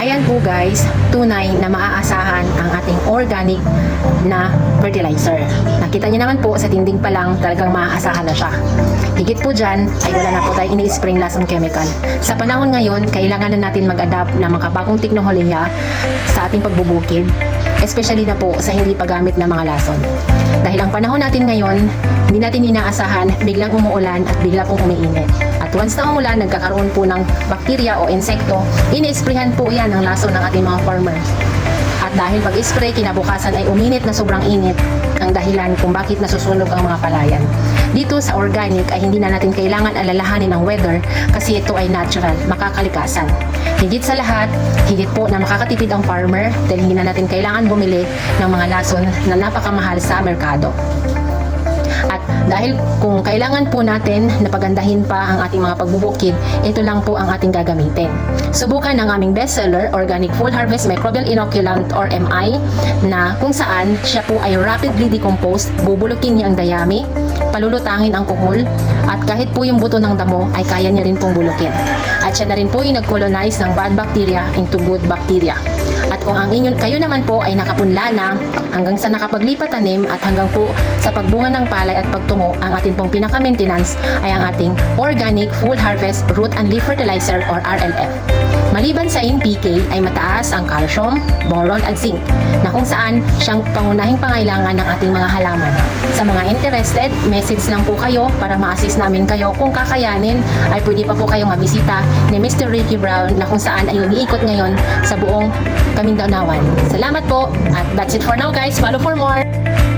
Ayan po guys, tunay na maaasahan ang ating organic na fertilizer. Nakita niyo naman po sa tinding pa lang talagang maaasahan na siya. Higit po dyan ay wala na po tayong ini-spray lasang chemical. Sa panahon ngayon, kailangan na natin mag-adapt ng mga bagong teknolohiya sa ating pagbubukid, especially na po sa hindi paggamit ng mga lason. Dahil ang panahon natin ngayon, hindi natin inaasahan, biglang umuulan at bigla pong umiinit. At once na umulan, nagkakaroon po ng bakterya o insekto, ini-sprayhan po yan ng lason ng ating mga farmers. At dahil pag-spray, kinabukasan ay uminit na sobrang init, ang dahilan kung bakit nasusunog ang mga palayan. Dito sa organic ay hindi na natin kailangan alalahanin ang weather kasi ito ay natural, makakalikasan. Higit sa lahat, higit po na makakatipid ang farmer dahil hindi na natin kailangan bumili ng mga lason na napakamahal sa merkado. At dahil kung kailangan po natin na pagandahin pa ang ating mga pagbubukid, ito lang po ang ating gagamitin. Subukan ng aming bestseller, Organic Full Harvest Microbial Inoculant or MI, na kung saan siya po ay rapidly decomposed, bubulukin niya ang dayami, palulutangin ang kuhol, at kahit po yung buto ng damo ay kaya niya rin pong bulukin. At siya na rin po yung nag-colonize ng bad bacteria into good bacteria. At kung ang kayo naman po ay nakapunla na hanggang sa nakapaglipat tanim at hanggang po sa pagbunga ng palay at pagtungo, ang ating pong pinaka-maintenance ay ang ating Organic Full Harvest Root and Leaf Fertilizer or RLF. Maliban sa NPK ay mataas ang calcium, boron at zinc na kung saan siyang pangunahing pangailangan ng ating mga halaman. Sa mga interested, message lang po kayo para ma-assist namin kayo. Kung kakayanin ay pwede pa po kayong mabisita ni Mr. Ricky Brown na kung saan ay umiikot ngayon sa buong Kamindanawan. Salamat po at that's it for now guys. Follow for more!